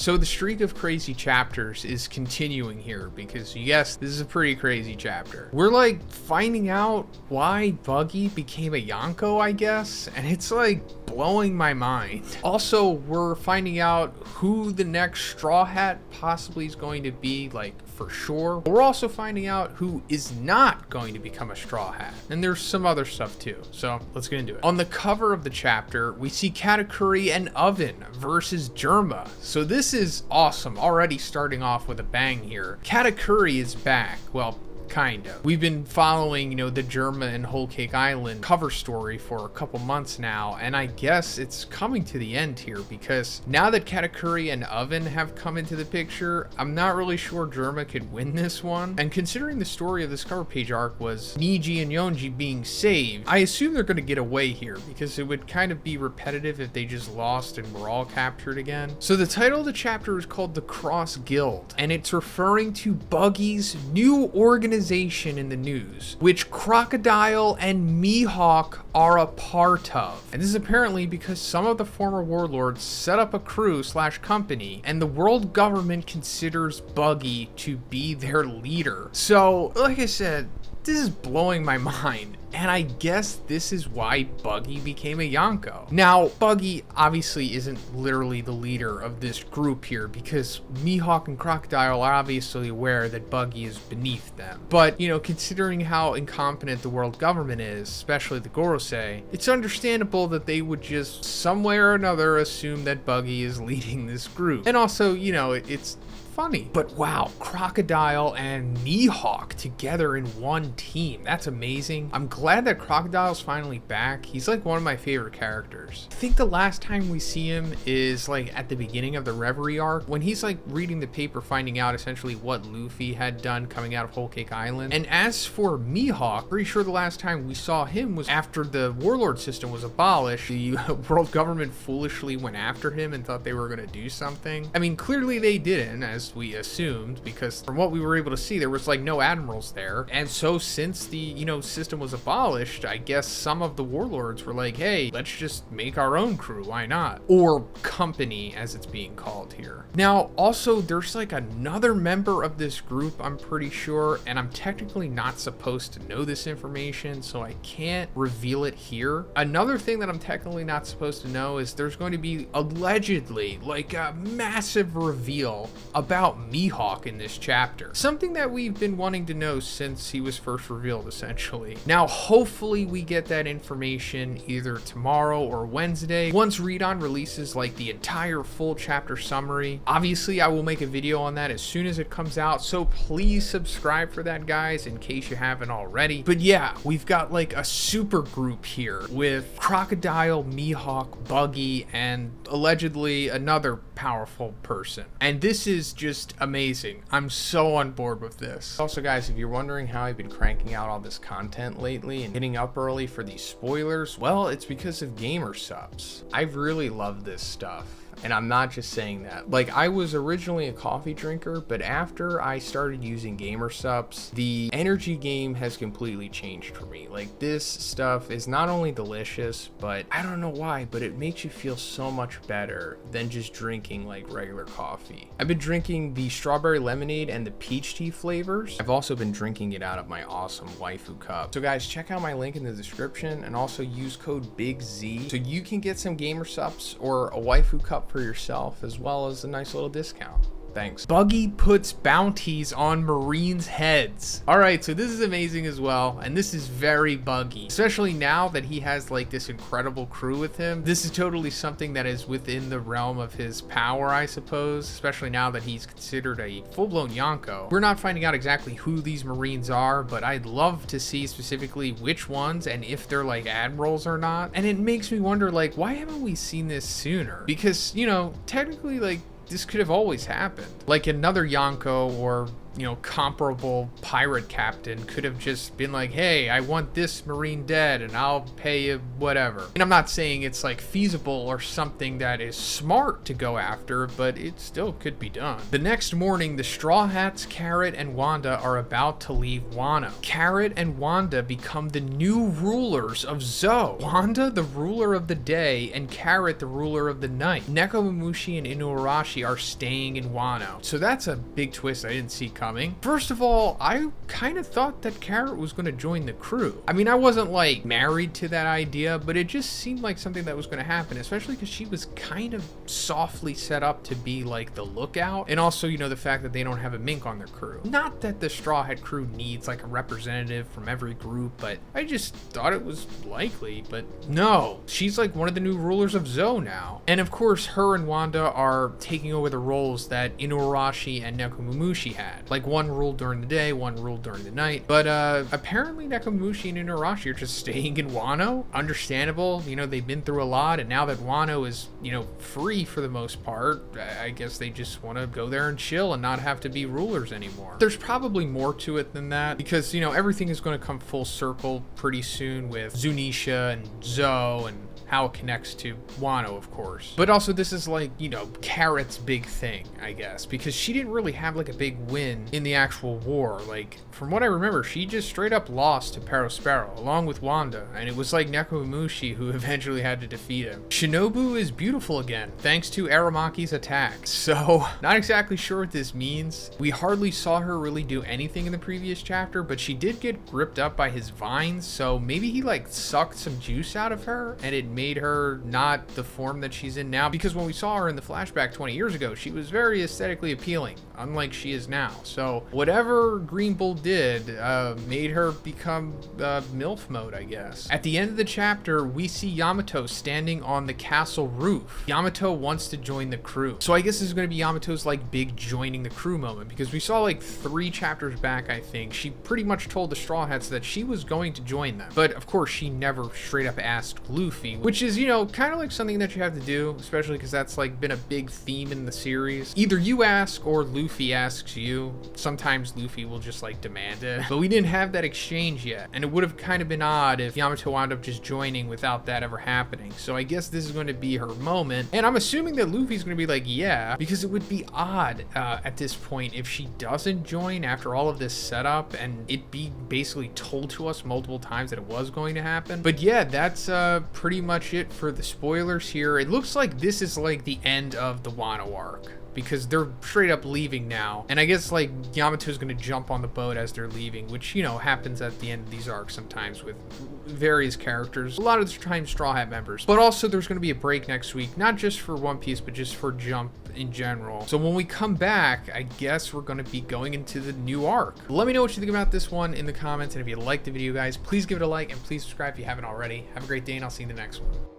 So the streak of crazy chapters is continuing here because yes, this is a pretty crazy chapter. We're like finding out why Buggy became a Yonko, I guess, and it's like blowing my mind. Also, we're finding out who the next Straw Hat possibly is going to be, like, for sure. We're also finding out who is not going to become a Straw Hat. And there's some other stuff too. So let's get into it. On the cover of the chapter, we see Katakuri and Oven versus Germa. So this is awesome. Already starting off with a bang here. Katakuri is back. Well, kind of. We've been following, you know, the Germa and Whole Cake Island cover story for a couple months now, and I guess it's coming to the end here because now that Katakuri and Oven have come into the picture, I'm not really sure Germa could win this one. And considering the story of this cover page arc was Niji and Yonji being saved, I assume they're going to get away here because it would kind of be repetitive if they just lost and were all captured again. So the title of the chapter is called The Cross Guild, and it's referring to Buggy's new organization in the news, which Crocodile and Mihawk are a part of. And this is apparently because some of the former warlords set up a crew / company, and the world government considers Buggy to be their leader. So, like I said, this is blowing my mind, and I guess this is why Buggy became a Yonko. Now, Buggy obviously isn't literally the leader of this group here because Mihawk and Crocodile are obviously aware that Buggy is beneath them. But, you know, considering how incompetent the world government is, especially the Gorosei, it's understandable that they would just some way or another assume that Buggy is leading this group. And also, you know, it's funny. But wow, Crocodile and Mihawk together in one team. That's amazing. I'm glad that Crocodile's finally back. He's like one of my favorite characters. I think the last time we see him is like at the beginning of the Reverie arc when he's like reading the paper finding out essentially what Luffy had done coming out of Whole Cake Island. And as for Mihawk, pretty sure the last time we saw him was after the warlord system was abolished. The world government foolishly went after him and thought they were going to do something. I mean, clearly they didn't, as we assumed, because from what we were able to see, there was like no admirals there. And so since the, you know, system was abolished, I guess some of the warlords were like, hey, let's just make our own crew, why not? Or company, as it's being called here. Now, also, there's like another member of this group, I'm pretty sure, and I'm technically not supposed to know this information, so I can't reveal it here. Another thing that I'm technically not supposed to know is there's going to be allegedly like a massive reveal about Mihawk in this chapter. Something that we've been wanting to know since he was first revealed, essentially. Now, hopefully we get that information either tomorrow or Wednesday once Read On releases like the entire full chapter summary. Obviously, I will make a video on that as soon as it comes out, so please subscribe for that, guys, in case you haven't already. But yeah, we've got like a super group here with Crocodile, Mihawk, Buggy, and allegedly another powerful person. And this is just amazing. I'm so on board with this. Also, guys, if you're wondering how I've been cranking out all this content lately and getting up early for these spoilers, well, it's because of gamer subs. I really love this stuff. And I'm not just saying that. Like, I was originally a coffee drinker, but after I started using gamer subs, the energy game has completely changed for me. Like, this stuff is not only delicious, but I don't know why, but it makes you feel so much better than just drinking like regular coffee. I've been drinking the strawberry lemonade and the peach tea flavors. I've also been drinking it out of my awesome waifu cup. So guys, check out my link in the description and also use code BIGZ so you can get some gamer subs or a waifu cup for yourself, as well as a nice little discount. Thanks. Buggy puts bounties on Marines' heads. All right, so this is amazing as well, and this is very Buggy, especially now that he has like this incredible crew with him. This is totally something that is within the realm of his power, I suppose, especially now that he's considered a full-blown Yonko. We're not finding out exactly who these Marines are, but I'd love to see specifically which ones and if they're like admirals or not. And it makes me wonder, like, why haven't we seen this sooner? Because, you know, technically, like, this could have always happened. Like another Yonko or comparable pirate captain could have just been like, hey, I want this Marine dead and I'll pay you whatever. And I'm not saying it's like feasible or something that is smart to go after, but it still could be done. The next morning, the Straw Hats, Carrot, and Wanda are about to leave Wano. Carrot and Wanda become the new rulers of Zou. Wanda, the ruler of the day, and Carrot, the ruler of the night. Nekomamushi and Inuarashi are staying in Wano. So that's a big twist I didn't see coming. First of all, I kind of thought that Carrot was going to join the crew. I mean, I wasn't like married to that idea, but it just seemed like something that was going to happen, especially because she was kind of softly set up to be like the lookout. And also, the fact that they don't have a mink on their crew. Not that the Straw Hat crew needs like a representative from every group, but I just thought it was likely. But no, she's like one of the new rulers of Zou now. And of course, her and Wanda are taking over the roles that Inuarashi and Nekomamushi had. Like one ruled during the day, one ruled during the night. But apparently Nekomamushi and Inuarashi are just staying in Wano. Understandable, they've been through a lot, and now that Wano is, free for the most part, I guess they just want to go there and chill and not have to be rulers anymore. There's probably more to it than that, because, everything is going to come full circle pretty soon with Zunisha and Zou and how it connects to Wano, of course. But also this is like, Carrot's big thing, I guess, because she didn't really have like a big win in the actual war. Like, from what I remember, she just straight up lost to Perospero along with Wanda, and it was like Nekomamushi who eventually had to defeat him. Shinobu is beautiful again, thanks to Aramaki's attack. So, not exactly sure what this means. We hardly saw her really do anything in the previous chapter, but she did get gripped up by his vines, so maybe he like sucked some juice out of her and it made her not the form that she's in now, because when we saw her in the flashback 20 years ago, she was very aesthetically appealing, unlike she is now. So whatever Green Bull did made her become MILF mode, I guess. At the end of the chapter, we see Yamato standing on the castle roof. Yamato wants to join the crew. So I guess this is going to be Yamato's like big joining the crew moment, because we saw like 3 chapters back, I think, she pretty much told the Straw Hats that she was going to join them. But of course, she never straight up asked Luffy, which is, kind of like something that you have to do, especially because that's like been a big theme in the series. Either you ask or Luffy asks you. Sometimes Luffy will just like demand it, but we didn't have that exchange yet, and it would have kind of been odd if Yamato wound up just joining without that ever happening. So I guess this is going to be her moment, and I'm assuming that Luffy's going to be like, yeah, because it would be odd at this point if she doesn't join after all of this setup and it be basically told to us multiple times that it was going to happen. But yeah, that's pretty much it for the spoilers here. It looks like this is like the end of the Wano arc, because they're straight up leaving now. And I guess like Yamato's gonna jump on the boat as they're leaving, which, happens at the end of these arcs sometimes with various characters. A lot of the time Straw Hat members. But also there's gonna be a break next week, not just for One Piece, but just for Jump in general. So when we come back, I guess we're gonna be going into the new arc. Let me know what you think about this one in the comments, and if you liked the video, guys, please give it a like and please subscribe if you haven't already. Have a great day, and I'll see you in the next one.